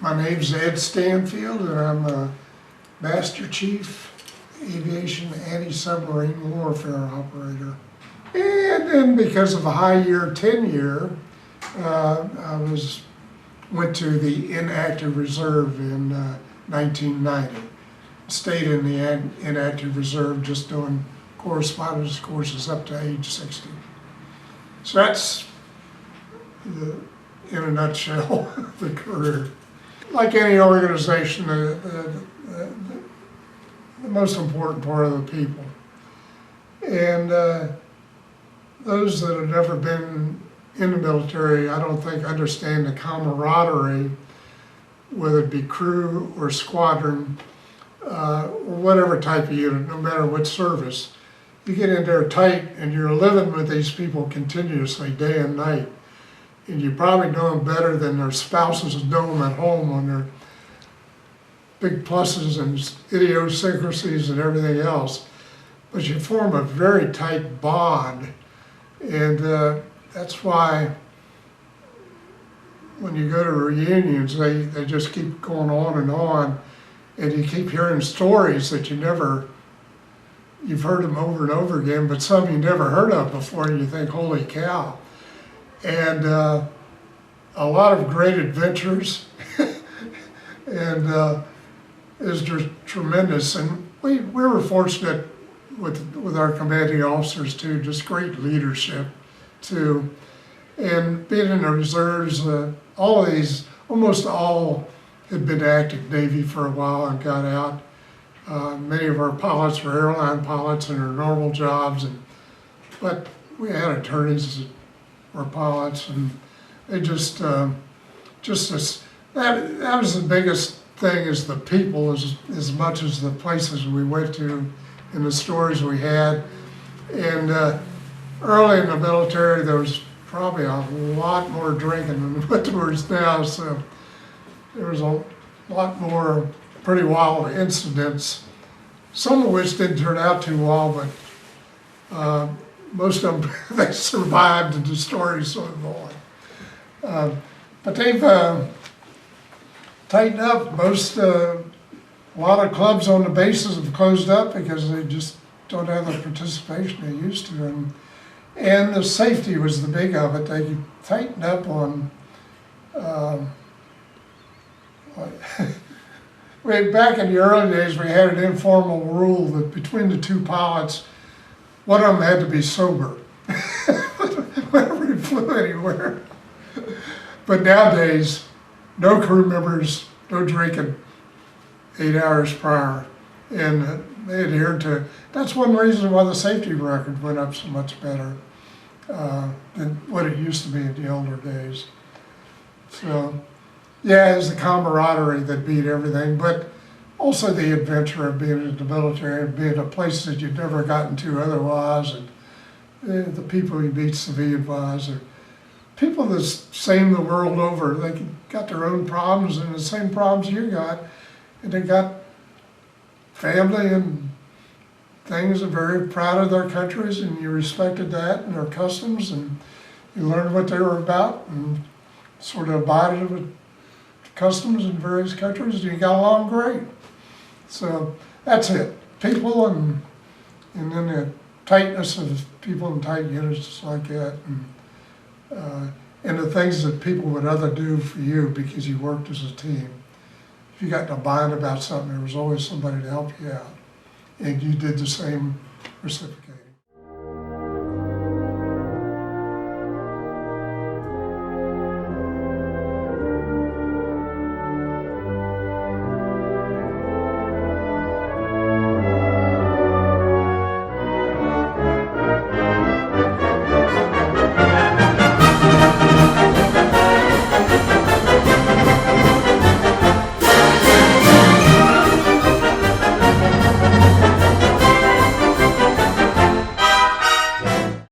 My name's Ed Stanfield, and I'm a Master Chief Aviation Anti-Submarine Warfare Operator. And then because of a high year tenure, I went to the inactive reserve in 1990. Stayed in the inactive reserve just doing correspondence courses up to age 60. So that's, in a nutshell, the career. Like any organization, the most important part of the people. And those that have never been in the military, I don't think understand the camaraderie, whether it be crew or squadron, or whatever type of unit, no matter what service. You get in there tight and you're living with these people continuously, day and night. And you probably know them better than their spouses know them at home on their big pluses and idiosyncrasies and everything else. But you form a very tight bond. And that's why when you go to reunions, they just keep going on, and you keep hearing stories that you've heard them over and over again, but some you never heard of before, and you think, holy cow. And a lot of great adventures, and is just tremendous. And we were fortunate with our commanding officers too, just great leadership too. And being in the reserves, all of these, almost all had been active Navy for a while and got out. Many of our pilots were airline pilots in their normal jobs, but we had attorneys that were pilots, and they that was the biggest thing, is the people as much as the places we went to and the stories we had. And early in the military, there was probably a lot more drinking than what there is now, so there was a lot more pretty wild incidents, some of which didn't turn out too well, but most of them, they survived, and the stories so on. But they've tightened up. A lot of clubs on the bases have closed up because they just don't have the participation they used to. And the safety was the big of it. They tightened up on, back in the early days, we had an informal rule that between the two pilots, one of them had to be sober whenever he flew anywhere. But nowadays, no crew members, no drinking 8 hours prior, and they adhered to it. That's one reason why the safety record went up so much better than what it used to be in the older days. So, yeah, it was the camaraderie that beat everything, but also the adventure of being in the military and being a place that you'd never gotten to otherwise, and the people you meet civilian-wise are people the same the world over. They got their own problems and the same problems you got, and they got family and things, are very proud of their countries, and you respected that and their customs, and you learned what they were about and sort of abided with customs in various countries, and you got along great. So that's it. People and then the tightness of people in tight units just like that, and the things that people would rather do for you because you worked as a team. If you got in a bind about something, there was always somebody to help you out, and you did the same reciprocate.